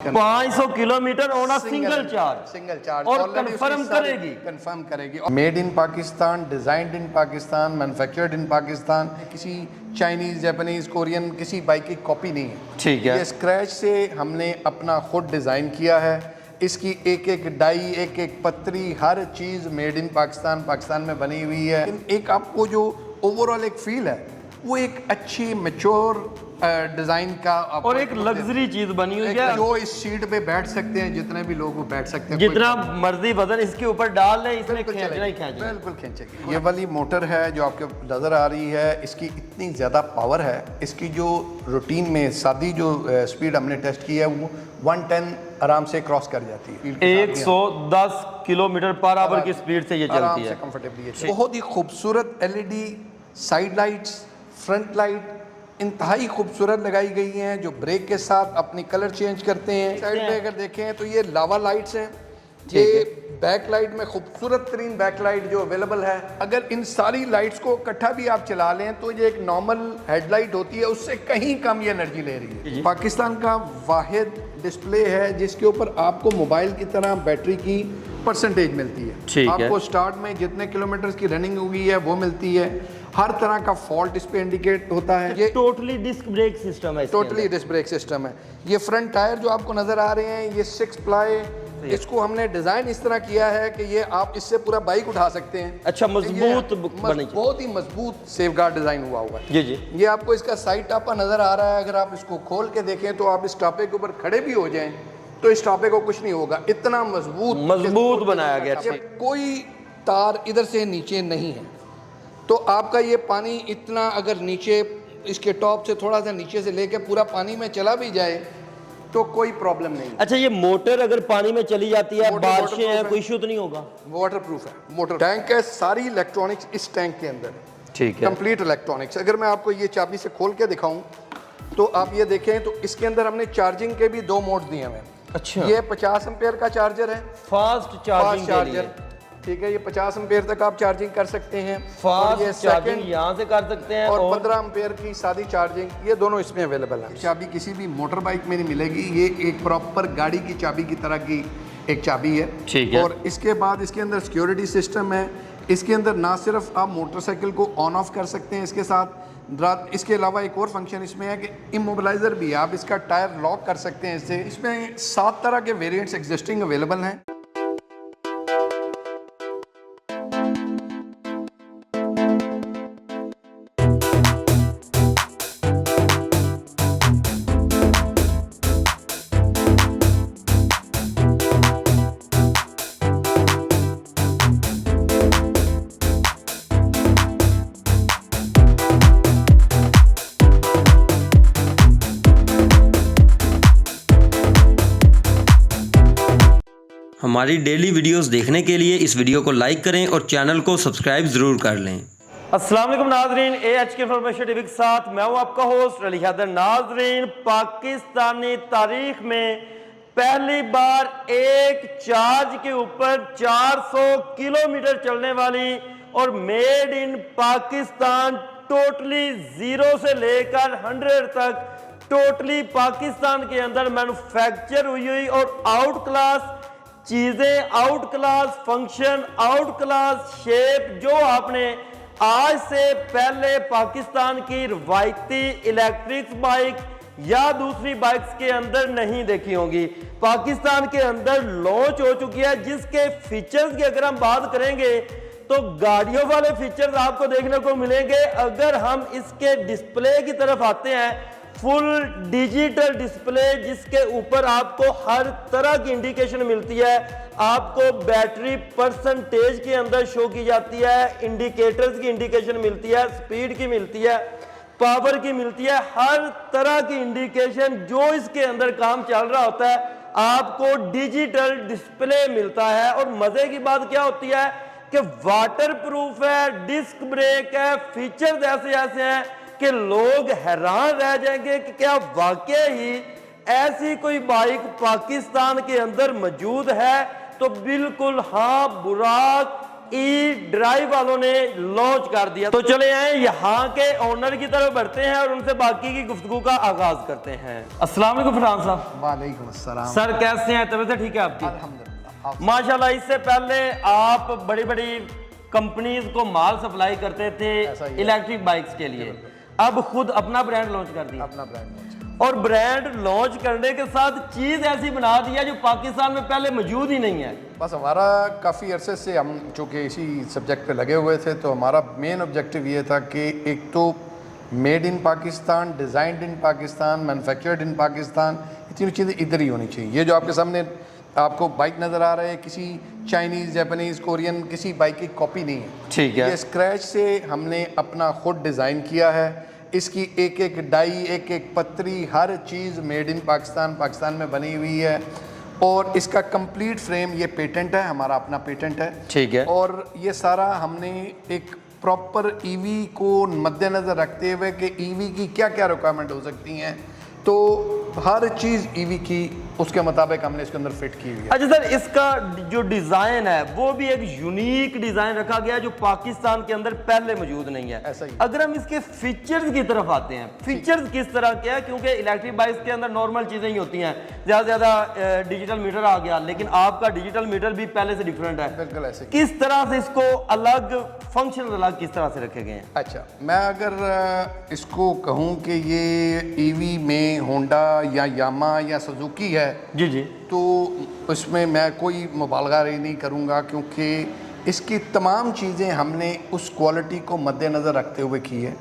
500 kilometre on a single charge और confirm करेगी। Made in Pakistan, designed in Pakistan, manufactured in Pakistan. किसी Chinese, Japanese, Korean किसी bike की copy नहीं है। ठीक है। ये स्क्रैच से हमने अपना खुद डिज़ाइन किया है। इसकी एक एक डाई, एक एक पत्ती, हर चीज़ मेड इन पाकिस्तान, पाकिस्तान में बनी हुई है। एक आपको जो ओवरऑल एक फील है वो एक अच्छी मैच्योर डिज़ाइन का और एक लग्जरी चीज बनी हुई है। जो इस सीट पे बैठ सकते हैं, जितने भी लोग वो बैठ सकते हैं, जितना मर्जी वजन इसके ऊपर डाल लें, इसमें खींचना ही खींचना। बिल्कुल खींचेगी। ये वाली मोटर है जो आपके नज़र आ रही है, इसकी इतनी ज़्यादा पावर है। इसकी जो रूटीन में सादी जो स्पीड हमने टेस्ट की है वो 110 आराम से क्रॉस कर जाती है। 110 किलोमीटर पर आवर की स्पीड से ये चलती है कंफर्टेबली। बहुत ही खूबसूरत LED side lights, front light इंतहाई खूबसूरत लगाई गई हैं, जो ब्रेक के साथ अपनी कलर चेंज करते हैं। साइड में अगर देखें तो ये लावा लाइट्स हैं। ये बैक लाइट में खूबसूरत तरीन बैक लाइट जो अवेलेबल है। अगर इन सारी लाइट्स को इकट्ठा भी आप चला लें तो ये एक नॉर्मल हेडलाइट होती है, उससे कहीं कम ये एनर्जी ले रही है। पाकिस्तान का वाहिद डिस्प्ले है जिसके ऊपर आपको मोबाइल की तरह बैटरी की परसेंटेज मिलती है। आपको स्टार्ट में जितने किलोमीटर की रनिंग हुई है वो मिलती है। हर तरह का फॉल्ट इस पे इंडिकेट होता है। ये टोटली डिस्क ब्रेक सिस्टम है। टोटली डिस्क ब्रेक सिस्टम है। ये फ्रंट टायर जो आपको नजर आ रहे हैं ये 6 प्लाई, इसको हमने डिजाइन इस तरह किया है कि ये आप इससे पूरा बाइक उठा सकते हैं। अच्छा, मजबूत बनी, बहुत ही मजबूत सेफगार्ड डिजाइन हुआ हुआ है। जी जी। ये आपको इसका साइड टापा नजर आ रहा है। अगर आप इसको खोल के देखें तो आप इस टापे के ऊपर खड़े भी हो जाएं तो इस टापे को कुछ नहीं होगा, इतना मजबूत बनाया गया। कोई तार इधर से नीचे नहीं है, तो आपका ये पानी इतना अगर नीचे इसके टॉप से थोड़ा सा नीचे से लेके पूरा पानी में चला भी जाए तो कोई प्रॉब्लम नहीं। अच्छा, ये मोटर अगर पानी में चली जाती है, बारिशें हैं, कोई इशू तो नहीं होगा? वाटर प्रूफ है। मोटर टैंक है, सारी इलेक्ट्रॉनिक्स इस टैंक के अंदर है। ठीक है, कंप्लीट इलेक्ट्रॉनिक्स। अगर मैं आपको ये चाबी से खोल के दिखाऊं तो आप ये देखें तो इसके अंदर हमने चार्जिंग के भी 2 मोड्स दिए हुए हैं। अच्छा, ये 50 एम्पेयर का चार्जर है, फास्ट चार्जर। ठीक है, ये 50 एम्पेयर तक आप चार्जिंग कर सकते हैं। फास्ट ये चार्जिंग यहाँ से कर सकते हैं और 15 एम्पेयर की सादी चार्जिंग, ये दोनों इसमें अवेलेबल है। चाबी किसी भी मोटर बाइक में नहीं मिलेगी, ये एक प्रॉपर गाड़ी की चाबी की तरह की एक चाबी है। ठीक है। और इसके बाद इसके अंदर सिक्योरिटी सिस्टम है। इसके अंदर ना सिर्फ आप मोटरसाइकिल को ऑन ऑफ कर सकते हैं, इसके साथ इसके अलावा एक और फंक्शन इसमें है कि इमोबिलाइजर भी है, आप इसका टायर लॉक कर सकते हैं इससे। इसमें 7 तरह के वेरिएंट्स एग्जिस्टिंग अवेलेबल हैं। हमारी डेली वीडियोस देखने के लिए इस वीडियो को लाइक करें और चैनल को सब्सक्राइब जरूर कर लें। अस्सलाम वालेकुम नाजरीन, AHK इन्फॉर्मेशन टीवी के साथ मैं हूं आपका होस्ट अली हैदर। नाजरीन, पाकिस्तानी तारीख में पहली बार एक चार्ज के ऊपर 400 किलोमीटर चलने वाली और मेड इन पाकिस्तान, टोटली 0 से लेकर 100 तक टोटली पाकिस्तान के अंदर मैन्युफैक्चर हुई और आउट क्लास चीजें, out class function, out class shape जो आपने आज से पहले पाकिस्तान की रवायती इलेक्ट्रिक बाइक या दूसरी बाइक्स के अंदर नहीं देखी होंगी, पाकिस्तान के अंदर लॉन्च हो चुकी है। जिसके फीचर्स की अगर हम बात करेंगे तो गाड़ियों वाले फीचर्स आपको देखने को मिलेंगे। अगर हम इसके डिस्प्ले की तरफ आते हैं, फुल डिजिटल डिस्प्ले जिसके ऊपर आपको हर तरह की इंडिकेशन मिलती है। आपको बैटरी परसेंटेज के अंदर शो की जाती है, इंडिकेटर्स की इंडिकेशन मिलती है, स्पीड की मिलती है, पावर की मिलती है, हर तरह की इंडिकेशन जो इसके अंदर काम चल रहा होता है आपको डिजिटल डिस्प्ले मिलता है। और मजे की बात क्या होती है कि वाटर प्रूफ है, डिस्क ब्रेक है, फीचर्स ऐसे ऐसे हैं कि लोग हैरान रह जाएंगे कि क्या वाकई ही ऐसी कोई बाइक पाकिस्तान के अंदर मौजूद है। तो बिल्कुल हाँ, बुराक ई ड्राइव वालों ने लॉन्च कर दिया। तो चले आए यहाँ के ओनर की तरफ बढ़ते हैं और उनसे बाकी की गुफ्तगू का आगाज करते हैं। अस्सलाम वालेकुम फरहान साहब। वालेकुम अस्सलाम। सर कैसे हैं, तबीयत ठीक है आपकी? अल्हम्दुलिल्लाह। माशाल्लाह। इससे पहले आप बड़ी बड़ी कंपनीज को माल सप्लाई करते थे इलेक्ट्रिक बाइक्स के लिए, अब खुद अपना ब्रांड लॉन्च कर दिया। अपना ब्रांड लॉन्च और ब्रांड लॉन्च करने के साथ चीज ऐसी बना दी है जो पाकिस्तान में पहले मौजूद ही नहीं है। बस हमारा काफ़ी अरसे से हम चूँकि इसी सब्जेक्ट पे लगे हुए थे, तो हमारा मेन ऑब्जेक्टिव ये था कि एक तो made in Pakistan, designed in Pakistan, manufactured in Pakistan, ये तीनों चीज़ें इधर ही होनी चाहिए। ये जो आपके सामने आपको बाइक नज़र आ रहा है, किसी चाइनीज़, जापानीज़, कोरियन किसी बाइक की कॉपी नहीं है। ठीक है। ये स्क्रैच से हमने अपना खुद डिज़ाइन किया है। इसकी एक एक डाई, एक एक पत्ती, हर चीज़ मेड इन पाकिस्तान, पाकिस्तान में बनी हुई है। और इसका कंप्लीट फ्रेम ये पेटेंट है, हमारा अपना पेटेंट है। ठीक है। और ये सारा हमने एक प्रॉपर ईवी को मद्देनज़र रखते हुए कि ईवी की क्या क्या रिक्वायरमेंट हो सकती हैं, तो हर चीज़ ईवी की उसके मुताबिक हमने इसके अंदर फिट की हुई है। अच्छा सर, इसका जो डिजाइन है वो भी एक यूनिक डिजाइन रखा गया है जो पाकिस्तान के अंदर पहले मौजूद नहीं है। ऐसा ही। अगर हम इसके फीचर्स की तरफ आते हैं, फीचर्स किस तरह के हैं, क्योंकि इलेक्ट्रिक बाइक्स के अंदर नॉर्मल चीजें ही होती हैं, ज्यादा से ज्यादा डिजिटल मीटर आ गया, लेकिन आपका डिजिटल मीटर भी पहले से डिफरेंट है। बिल्कुल ऐसे ही। किस तरह से इसको अलग फंक्शन अलग किस तरह से रखे गए हैं? अच्छा, मैं अगर इसको कहूँ कि ये ईवी में होंडा या यामा या सुजुकी है, जी जी, तो उसमें मैं कोई मुबालगा नहीं करूँगा, क्योंकि इसकी तमाम चीज़ें हमने उस क्वालिटी को मद्देनज़र रखते हुए की है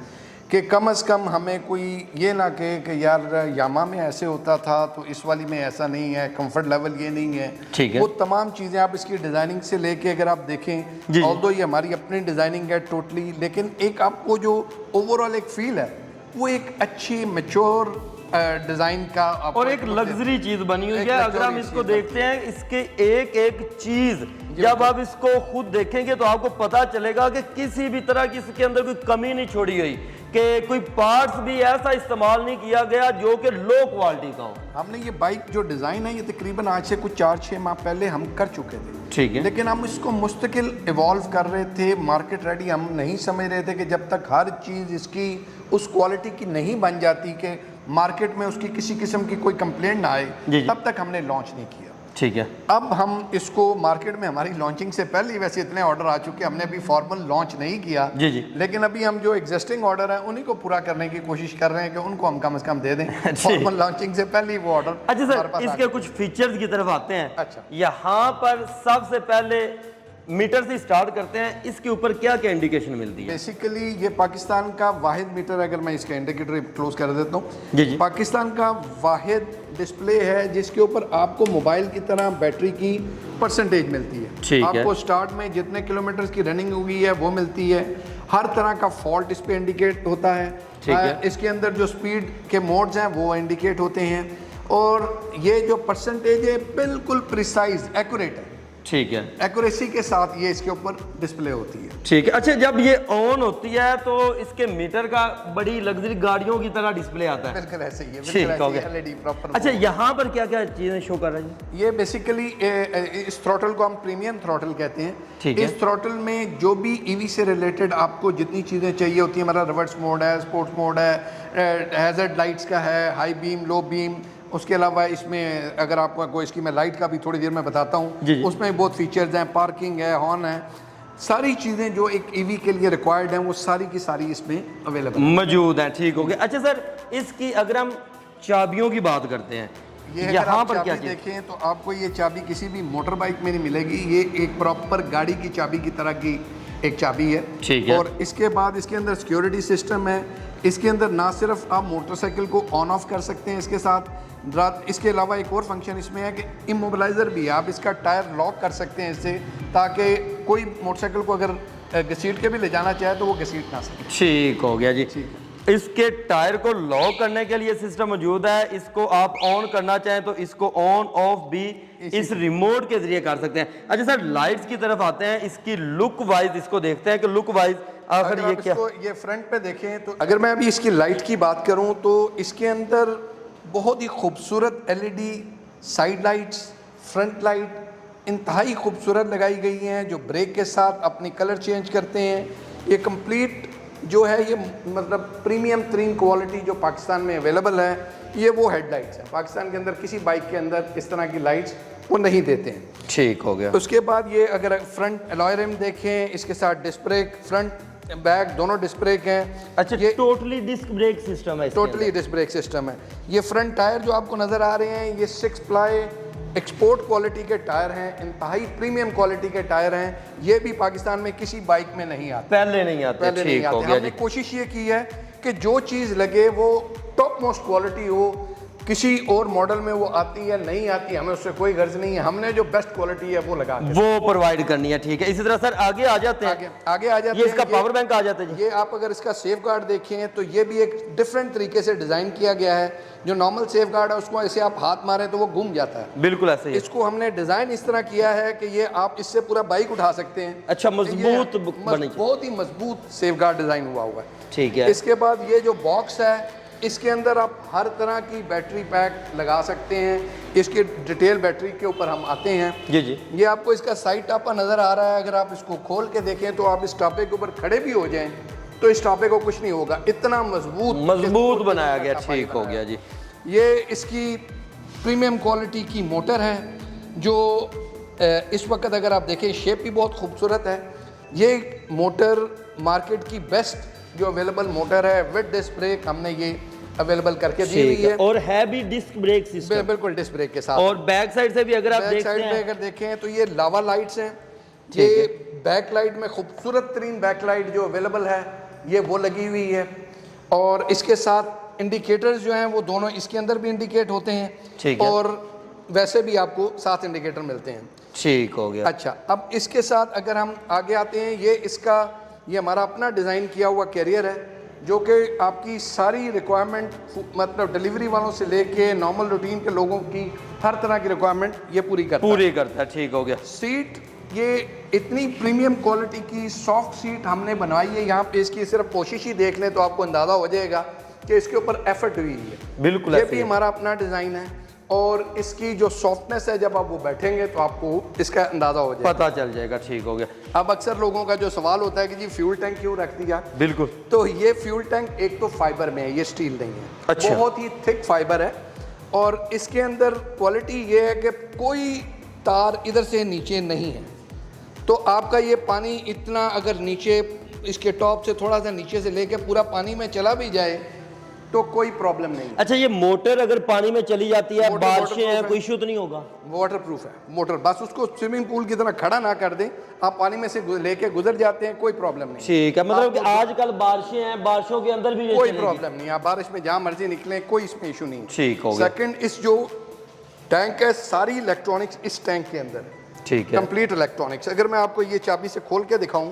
कि कम से कम हमें कोई ये ना कहे कि यार यामा में ऐसे होता था तो इस वाली में ऐसा नहीं है, कंफर्ट लेवल ये नहीं है। ठीक है। वो तमाम चीज़ें आप इसकी डिज़ाइनिंग से लेके अगर आप देखें, ऑल्दो ये हमारी अपनी डिज़ाइनिंग है टोटली, लेकिन एक आपको जो ओवरऑल एक फील है वो एक अच्छी मैच्योर डिज़ाइन का और एक लग्जरी चीज बनी हुई है। अगर हम इसको देखते हैं, इसके एक एक चीज जब आप इसको खुद देखेंगे तो आपको पता चलेगा कि किसी भी तरह की इसके अंदर कोई कमी नहीं छोड़ी गई, कि कोई पार्ट्स भी ऐसा इस्तेमाल नहीं किया गया जो कि लो क्वालिटी का हो। हमने ये बाइक जो डिज़ाइन है ये तकरीबन आज से कुछ 4-6 माह पहले हम कर चुके थे। ठीक है। लेकिन हम इसको मुस्तकिल इवॉल्व कर रहे थे, मार्केट रेडी हम नहीं समझ रहे थे कि जब तक हर चीज़ इसकी उस क्वालिटी की नहीं बन जाती कि मार्केट में उसकी किसी किस्म की कोई कंप्लेंट ना आए, तब तक हमने लॉन्च नहीं किया। ठीक है। अब हम इसको मार्केट में हमारी लॉन्चिंग से पहले ही वैसे इतने ऑर्डर आ चुके हैं, हमने अभी फॉर्मल लॉन्च नहीं किया। जी जी। लेकिन अभी हम जो एग्जिस्टिंग ऑर्डर हैं उन्हीं को पूरा करने की कोशिश कर रहे हैं कि उनको हम कम से कम दे दें फॉर्मल लॉन्चिंग से पहले ही वो ऑर्डर। अच्छा सर, इसके कुछ फीचर्स की तरफ आते हैं। अच्छा। यहाँ पर सबसे पहले मीटर से स्टार्ट करते हैं, इसके ऊपर क्या क्या इंडिकेशन मिलती है? बेसिकली ये पाकिस्तान का वाहिद मीटर, अगर मैं इसका इंडिकेटर क्लोज कर देता हूँ, जी जी, पाकिस्तान का वाहिद डिस्प्ले है जिसके ऊपर आपको मोबाइल की तरह बैटरी की परसेंटेज मिलती है। ठीक है। आपको स्टार्ट में जितने किलोमीटर की रनिंग हुई है वो मिलती है, हर तरह का फॉल्ट इस पे इंडिकेट होता है। ठीक है। इसके अंदर जो स्पीड के मोड्स हैं वो इंडिकेट होते हैं, और ये जो परसेंटेज है बिल्कुल प्रिसाइज एक्यूरेट है। ठीक है। एक्यूरेसी के साथ ये इसके ऊपर डिस्प्ले होती है। ठीक है। अच्छा, जब ये ऑन होती है तो इसके मीटर का बड़ी लग्जरी गाड़ियों की तरह डिस्प्ले आता है। बिल्कुल ऐसे ही है, ठीक बिल्कुल हो ऐसे गया। LED proper. अच्छा, यहाँ पर क्या क्या चीजें शो कर रही हैं? ये बेसिकली इस थ्रॉटल को हम प्रीमियम थ्रॉटल कहते हैं। ठीक है। इस थ्रॉटल में जो भी ईवी से रिलेटेड आपको जितनी चीज़ें चाहिए होती हैं, हमारा रिवर्स मोड है, स्पोर्ट्स मोड है, हैज़र्ड लाइट्स का है, हाई बीम, लो बीम, उसके अलावा इसमें अगर आपको इसकी मैं लाइट का भी थोड़ी देर में बताता हूँ, उसमें बहुत फीचर्स हैं, पार्किंग है, हॉर्न है, सारी चीज़ें जो एक ईवी के लिए रिक्वायर्ड हैं वो सारी की सारी इसमें अवेलेबल मौजूद हैं। ठीक हो गया। अच्छा सर, इसकी अगर हम चाबियों की बात करते हैं, यहाँ पर क्या देखें तो आपको ये चाबी किसी भी मोटर बाइक में नहीं मिलेगी, ये एक प्रॉपर गाड़ी की चाबी की तरह की एक चाबी है। ठीक है। और इसके बाद इसके अंदर सिक्योरिटी सिस्टम है। इसके अंदर ना सिर्फ आप मोटरसाइकिल को ऑन ऑफ कर सकते हैं इसके साथ, इसके अलावा एक और फंक्शन इसमें है कि इमोबिलाइज़र भी है, आप इसका टायर लॉक कर सकते हैं इससे, ताकि कोई मोटरसाइकिल को अगर घसीट के भी ले जाना चाहे तो वो घसीट ना सके। ठीक हो गया जी। इसके टायर को लॉक करने के लिए सिस्टम मौजूद है, इसको आप ऑन करना चाहें तो इसको ऑन ऑफ भी इस रिमोट के जरिए कर सकते हैं। अच्छा सर, लाइट्स की तरफ आते हैं, इसकी लुक वाइज इसको देखते हैं कि लुक वाइज आखिर ये क्या। ये फ्रंट पे देखें तो अगर मैं अभी इसकी लाइट की बात करूं तो इसके अंदर बहुत ही खूबसूरत LED side lights, front light इंतहाई खूबसूरत लगाई गई हैं, जो ब्रेक के साथ अपनी कलर चेंज करते हैं। ये कंप्लीट जो है ये मतलब प्रीमियम तरीन क्वालिटी जो पाकिस्तान में अवेलेबल है, ये वो हेडलाइट्स हैं। पाकिस्तान के अंदर किसी बाइक के अंदर इस तरह की लाइट्स वो नहीं देते हैं। ठीक हो गया। उसके बाद ये अगर फ्रंट अलॉय रिम देखें, इसके साथ डिस्क ब्रेक, फ्रंट बैक दोनों डिस्क ब्रेक हैं। अच्छा, ये टोटली डिस्क ब्रेक सिस्टम है? टोटली डिस्क ब्रेक सिस्टम है। ये फ्रंट टायर जो आपको नज़र आ रहे हैं, ये 6 प्लाई एक्सपोर्ट क्वालिटी के टायर हैं, इंतहाई प्रीमियम क्वालिटी के टायर हैं। ये भी पाकिस्तान में किसी बाइक में नहीं आते, पहले नहीं आते। पहले नहीं ठीक हो आते। गया हमने जी। कोशिश ये की है कि जो चीज़ लगे वो टॉप मोस्ट क्वालिटी हो। किसी और मॉडल में वो आती है नहीं आती, हमें उससे कोई गर्ज नहीं है। हमने जो बेस्ट क्वालिटी है वो लगा के वो प्रोवाइड करनी है। ठीक है, इसी तरह सर आगे आ जाते हैं। आगे आ जाते ये हैं। इसका पावर बैंक आ जाता है जी। ये आप अगर इसका सेफ गार्ड देखें तो ये भी एक डिफरेंट तरीके से डिज़ाइन किया गया है। जो नॉर्मल सेफ गार्ड है उसको ऐसे आप हाथ मारें तो वो घूम जाता है, बिल्कुल ऐसे ही। इसको हमने डिज़ाइन इस तरह किया है कि ये आप इससे पूरा बाइक उठा सकते हैं। अच्छा, मजबूत बनी। बहुत ही मजबूत सेफ गार्ड डिज़ाइन हुआ हुआ है। ठीक है। इसके बाद ये जो बॉक्स है, इसके अंदर आप हर तरह की बैटरी पैक लगा सकते हैं। इसके डिटेल बैटरी के ऊपर हम आते हैं। जी जी। ये आपको इसका साइड टापा नज़र आ रहा है। अगर आप इसको खोल के देखें तो आप इस टापे के ऊपर खड़े भी हो जाएं तो इस टापे को कुछ नहीं होगा, इतना मजबूत बनाया गया। ठीक हो गया जी। ये इसकी प्रीमियम क्वालिटी की मोटर है जो इस वक्त अगर आप देखें शेप भी बहुत खूबसूरत है। ये मोटर मार्केट की बेस्ट जो अवेलेबल मोटर है, विद डिस्क ब्रेक हमने ये अवेलेबल करके दी हुई है। और है भी डिस्क ब्रेक सिस्टम, बिल्कुल डिस्क ब्रेक के साथ। और बैक साइड से भी अगर आप बैक साइड में अगर देखें तो ये लावा लाइट्स हैं। ये बैक लाइट में खूबसूरत तरीन बैक लाइट जो अवेलेबल है ये वो लगी हुई है। और इसके साथ इंडिकेटर्स जो हैं वो दोनों इसके अंदर भी इंडिकेट होते हैं। ठीक है। और वैसे भी आपको 7 इंडिकेटर मिलते हैं। ठीक हो गया। अच्छा, अब इसके साथ अगर हम आगे आते हैं, ये हमारा अपना डिज़ाइन किया हुआ कैरियर है जो कि आपकी सारी रिक्वायरमेंट मतलब डिलीवरी वालों से लेके नॉर्मल रूटीन के लोगों की हर तरह की रिक्वायरमेंट ये पूरी करता है। ठीक हो गया। सीट ये इतनी प्रीमियम क्वालिटी की सॉफ्ट सीट हमने बनवाई है। यहाँ पे इसकी सिर्फ कोशिश ही देख लें तो आपको अंदाज़ा हो जाएगा कि इसके ऊपर एफर्ट हुई है। बिल्कुल, ये भी हमारा अपना डिज़ाइन है। और इसकी जो सॉफ्टनेस है, जब आप वो बैठेंगे तो आपको इसका अंदाज़ा हो जाएगा, पता चल जाएगा। ठीक हो गया। अब अक्सर लोगों का जो सवाल होता है कि जी फ्यूल टैंक क्यों रख दिया, बिल्कुल। तो ये फ्यूल टैंक एक तो फाइबर में है, ये स्टील नहीं है। अच्छा। बहुत ही थिक फाइबर है। और इसके अंदर क्वालिटी ये है कि कोई तार इधर से नीचे नहीं है, तो आपका ये पानी इतना अगर नीचे इसके टॉप से थोड़ा सा नीचे से लेके पूरा पानी में चला भी जाए तो कोई प्रॉब्लम नहीं। अच्छा, ये मोटर अगर पानी में चली जाती है, बारिशें हैं, कोई इशू तो नहीं होगा? वाटर प्रूफ है मोटर, बस उसको स्विमिंग पूल की तरह खड़ा ना कर दें, आप पानी में से लेके गुजर जाते हैं, कोई प्रॉब्लम नहीं। ठीक है, मतलब कि आजकल बारिशें हैं, बारिशों के अंदर भी कोई प्रॉब्लम नहीं, आप बारिश में जहाँ मर्जी निकलें, कोई इसमें इशू नहीं। ठीक हो गया। सेकंड, इस जो टैंक है सारी इलेक्ट्रॉनिक्स इस टैंक के अंदर है। ठीक है। Complete electronics. अगर मैं आपको ये चाबी से खोल के दिखाऊं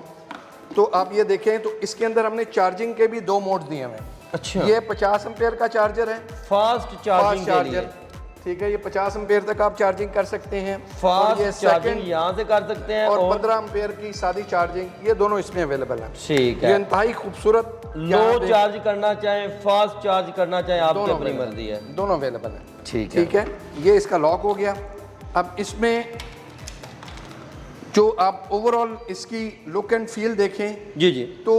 तो आप ये देखें तो इसके अंदर हमने चार्जिंग के भी 2 मोड दिए हुए हैं। अच्छा। ये 50 एम्पेयर का चार्जर है, फास्ट चार्जिंग के लिए। ठीक है, ये 50 एम्पेयर तक आप चार्जिंग कर सकते हैं। फास्ट ये चार्जिंग यहाँ से कर सकते हैं। और 15 एम्पेयर की सादी चार्जिंग, ये दोनों इसमें अवेलेबल है। ठीक है। ये इंतहाई खूबसूरत। लो चार्ज करना चाहें, फास्ट चार्ज करना चाहें, आपकी अपनी मर्जी है, दोनों अवेलेबल है। ठीक है। ये इसका लॉक हो गया। अब इसमें जो आप ओवरऑल इसकी लुक एंड फील देखें जी जी, तो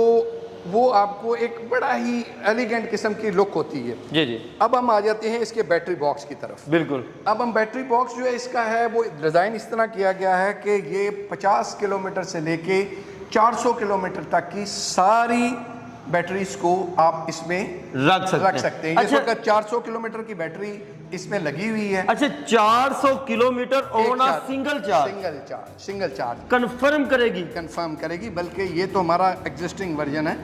वो आपको एक बड़ा ही एलिगेंट किस्म की लुक होती है। जी जी। अब हम आ जाते हैं इसके बैटरी बॉक्स की तरफ। बिल्कुल। अब हम बैटरी बॉक्स जो है इसका है वो डिज़ाइन इस तरह किया गया है कि ये 50 किलोमीटर से लेके 400 किलोमीटर तक की सारी बैटरीज को आप इसमें रख सकते हैं। अच्छा, 400 किलोमीटर की बैटरी इसमें लगी हुई है। अच्छा, 400 kilometre on a single charge confirm करेगी। बल्कि ये तो हमारा एग्जिस्टिंग वर्जन है।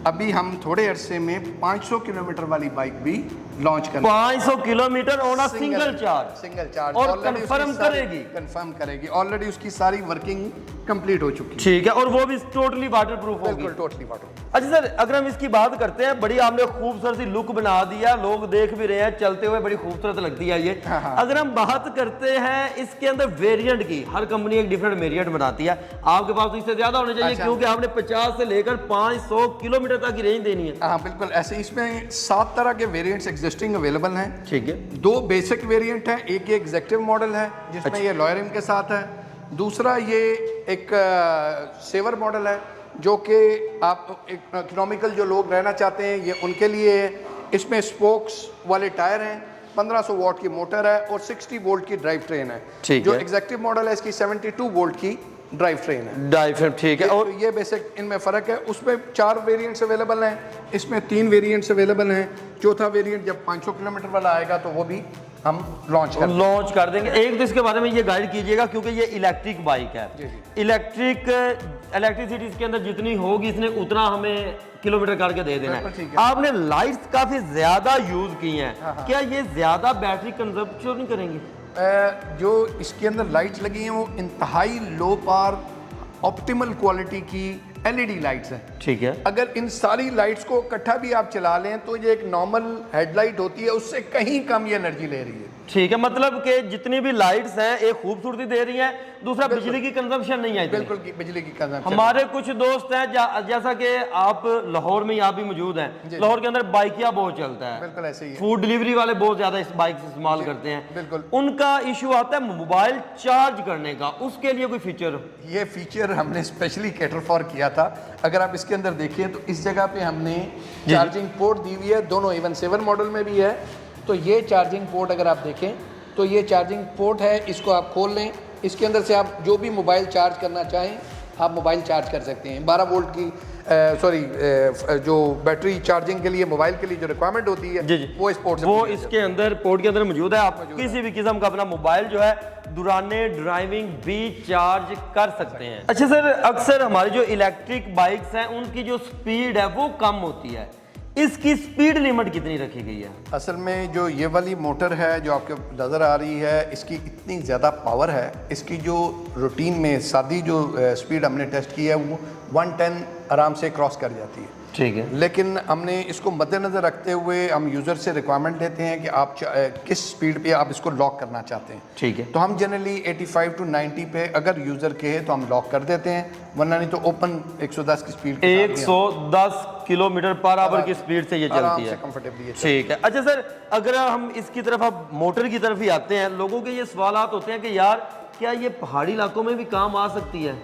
अभी हम थोड़े अरसे में 500 किलोमीटर वाली बाइक भी लॉन्च करेंगे। 500 kilometre on a single charge और कंफर्म करेगी। ऑलरेडी उसकी सारी वर्किंग कंप्लीट हो चुकी है। ठीक है, और वो भी टोटली वाटर प्रूफ होगी। बिल्कुल टोटली वाटर। अच्छा सर, अगर हम इसकी बात करते हैं, बड़ी आपने खूबसूरत सी लुक बना दिया, लोग देख भी रहे हैं, चलते हुए बड़ी खूबसूरत लगती है ये। अगर हम बात करते हैं इसके अंदर वेरिएंट की, हर कंपनी एक डिफरेंट वेरिएंट बनाती है, आपके पास तो इससे ज्यादा होने चाहिए। क्योंकि आपने 50 से लेकर 500 किलोमीटर तक की रेंज देनी है। हाँ बिल्कुल, ऐसे इसमें 7 तरह के वेरिएंट्स एग्जिस्टिंग अवेलेबल हैं। ठीक है। 2 बेसिक वेरिएंट हैं, एक एग्जेक्टिव मॉडल है जिसमें ये लॉय रिम के साथ है, दूसरा ये एक सेवर मॉडल है जो कि आप इकोनॉमिकल जो लोग रहना चाहते हैं ये उनके लिए है। इसमें स्पोक्स वाले टायर हैं, 1500 वॉट की मोटर है और 60 वोल्ट की ड्राइव ट्रेन है। ठीक जो है। एग्जेक्टिव मॉडल है इसकी 72 वोल्ट की ड्राइव ट्रेन है। ड्राइव, ठीक है। और और ये बेसिक इनमें फ़र्क है। उसमें 4 वेरिएंट्स अवेलेबल हैं, इसमें 3 वेरिएंट्स अवेलेबल हैं। चौथा वेरिएंट जब 500 किलोमीटर वाला आएगा तो वो भी हम लॉन्च कर देंगे। एक तो इसके बारे में ये गाइड कीजिएगा क्योंकि ये इलेक्ट्रिक बाइक है। इलेक्ट्रिसिटी इसके अंदर जितनी होगी इसने उतना हमें किलोमीटर करके दे देना है। आपने लाइट्स काफी ज्यादा यूज की हैं, क्या ये ज्यादा बैटरी कंजप्शन नहीं करेंगी? जो इसके अंदर लाइट्स लगी हैं वो इंतहाई लो पावर ऑप्टिमल क्वालिटी की एलईडी लाइट्स हैं। ठीक है। अगर इन सारी लाइट्स को इकट्ठा भी आप चला लें तो ये एक नॉर्मल हेडलाइट होती है, उससे कहीं कम ये एनर्जी ले रही है। ठीक है, मतलब कि जितनी भी लाइट्स हैं एक खूबसूरती दे रही हैं, दूसरा बिजली की कंजम्पशन नहीं है। बिल्कुल बिजली की कंजम्पशन। हमारे कुछ दोस्त हैं जैसा कि आप लाहौर में आप भी मौजूद हैं, लाहौर के अंदर बाइकिया बहुत चलता है। बिल्कुल ऐसे ही है। फूड डिलीवरी वाले बहुत ज्यादा इस बाइक से इस्तेमाल करते हैं। बिल्कुल। उनका इशू आता है मोबाइल चार्ज करने का, उसके लिए कोई फीचर? ये फीचर हमने स्पेशली कैटर फॉर किया था। अगर आप इसके अंदर देखिए तो इस जगह पे हमने चार्जिंग पोर्ट दी हुई है, दोनों इवन 7 मॉडल में भी है। तो ये चार्जिंग पोर्ट अगर आप देखें तो ये चार्जिंग पोर्ट है, इसको आप खोल लें, इसके अंदर से आप जो भी मोबाइल चार्ज करना चाहें आप मोबाइल चार्ज कर सकते हैं। 12 वोल्ट की जो बैटरी चार्जिंग के लिए मोबाइल के लिए जो रिक्वायरमेंट होती है जी। वो इस पोर्ट से वो इसके अंदर पोर्ट के अंदर मौजूद है। आप किसी भी किस्म का अपना मोबाइल जो है दुराने ड्राइविंग भी चार्ज कर सकते हैं। अच्छा सर, अक्सर हमारी जो इलेक्ट्रिक बाइक्स हैं उनकी जो स्पीड है वो कम होती है, इसकी स्पीड लिमिट कितनी रखी गई है? असल में जो ये वाली मोटर है जो आपके नज़र आ रही है इसकी इतनी ज़्यादा पावर है, इसकी जो रूटीन में सादी जो स्पीड हमने टेस्ट की है वो 110 आराम से क्रॉस कर जाती है। ठीक है। लेकिन हमने इसको मद्देनज़र रखते हुए हम यूज़र से रिक्वायरमेंट लेते हैं कि आप किस स्पीड पे आप इसको लॉक करना चाहते हैं। ठीक है। तो हम जनरली 85 टू 90 पे अगर यूज़र कहे तो हम लॉक कर देते हैं, वरना नहीं तो ओपन 110 की स्पीड 110 किलोमीटर पर आवर की स्पीड से ये चलती है कंफर्टेबली। ठीक है। अच्छा सर, अगर हम इसकी तरफ अब मोटर की तरफ ही आते हैं, लोगों के ये सवाल होते हैं कि यार क्या ये पहाड़ी इलाकों में भी काम आ सकती है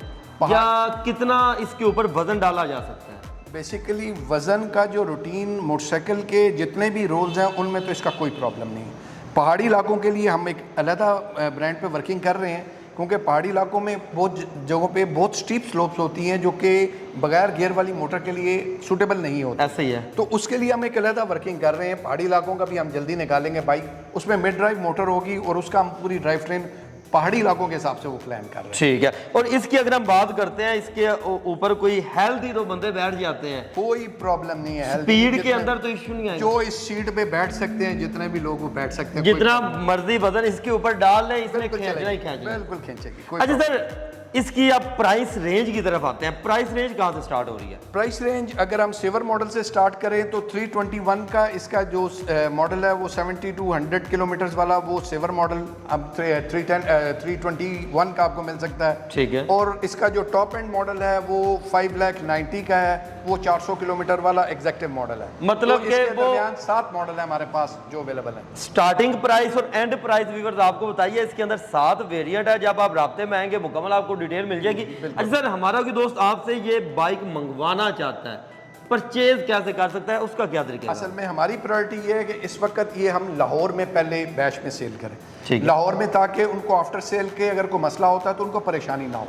या कितना इसके ऊपर वजन डाला जा सकता है? बेसिकली वज़न का जो रूटीन मोटरसाइकिल के जितने भी रोल्स हैं उनमें तो इसका कोई प्रॉब्लम नहीं है। पहाड़ी इलाकों के लिए हम एक अलहदा ब्रांड पे वर्किंग कर रहे हैं, क्योंकि पहाड़ी इलाकों में बहुत जगहों पे बहुत स्टीप स्लोप्स होती हैं जो कि बगैर गियर वाली मोटर के लिए सूटेबल नहीं होती। ऐसे ही है। तो उसके लिए हम एक अलहदा वर्किंग कर रहे हैं। पहाड़ी इलाकों का भी हम जल्दी निकालेंगे बाइक, उसमें मिड ड्राइव मोटर होगी और उसका हम पूरी ड्राइव ट्रेन पहाड़ी इलाकों के हिसाब से वो प्लान कर रहे हैं। ठीक है। और इसकी अगर हम बात करते हैं, इसके ऊपर कोई हेल्दी तो बंदे बैठ जाते हैं, कोई प्रॉब्लम नहीं है। स्पीड के अंदर तो इश्यू नहीं है। जो इस सीट पे बैठ सकते हैं जितने भी लोग वो बैठ सकते हैं, जितना मर्जी वजन इसके ऊपर डाल लें, इसने बिल्कुल खींचना ही चलेगी, खींचना। बिल्कुल खींचेगी। अच्छा सर, इसकी अब प्राइस रेंज की तरफ आते हैं। प्राइस रेंज कहाँ से स्टार्ट हो रही है? प्राइस रेंज अगर हम सेवर मॉडल से स्टार्ट करें तो 321 का इसका जो मॉडल है वो 70 to 100 किलोमीटर वाला वो सेवर मॉडल अब 321 का आपको मिल सकता है। ठीक है। और इसका जो टॉप एंड मॉडल है वो 5,90,000 का है, वो 400 किलोमीटर वाला एग्जेक्टिव मॉडल है। मतलब तो कि इसके वो 7 मॉडल है हमारे पास जो अवेलेबल है। स्टार्टिंग प्राइस और एंड प्राइस व्यूअर्स आपको बताइए। इसके अंदर 7 वेरिएंट है। जब आप राब्ते में आएंगे मुकम्मल आपको डिटेल मिल जाएगी। अच्छा सर, हमारा कोई दोस्त आपसे ये बाइक मंगवाना चाहता है, परचेज कैसे कर सकता है, उसका क्या तरीका है? असल में हमारी प्रायोरिटी ये है कि इस वक्त ये हम लाहौर में पहले बैच में सेल करें। ठीक है। लाहौर में, ताकि उनको आफ्टर सेल के अगर कोई मसला होता है तो उनको परेशानी ना हो।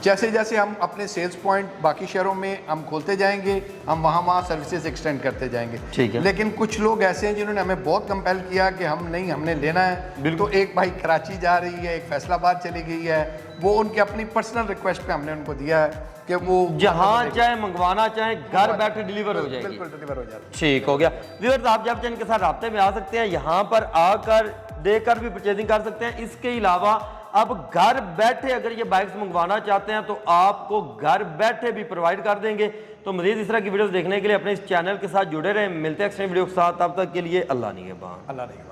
जैसे जैसे हम अपने सेल्स पॉइंट बाकी शहरों में हम खोलते जाएंगे, हम वहाँ सर्विसेज एक्सटेंड करते जाएंगे। ठीक है। लेकिन कुछ लोग ऐसे हैं जिन्होंने हमें बहुत कंपेल किया कि हमने लेना है। तो एक भाई कराची जा रही है, एक फैसलाबाद चली गई है, वो उनके अपनी पर्सनल रिक्वेस्ट पे हमने उनको दिया है कि वो जहां चाहे मंगवाना चाहे घर बैठे डिलीवर हो जाएगी। बिल्कुल डिलीवर हो जाता है। ठीक हो गया। व्यूअर्स, आप जब इनके साथ राब्ते में आ सकते हैं, यहाँ पर आकर देखकर भी परचेजिंग कर सकते हैं। इसके अलावा अब घर बैठे अगर ये बाइक्स मंगवाना चाहते हैं तो आपको घर बैठे भी प्रोवाइड कर देंगे। तो मजीद इस तरह की वीडियोस देखने के लिए अपने इस चैनल के साथ जुड़े रहें। मिलते हैं नेक्स्ट वीडियो के साथ, तब तक के लिए अल्लाह निगहबान। अल्लाह नहीं।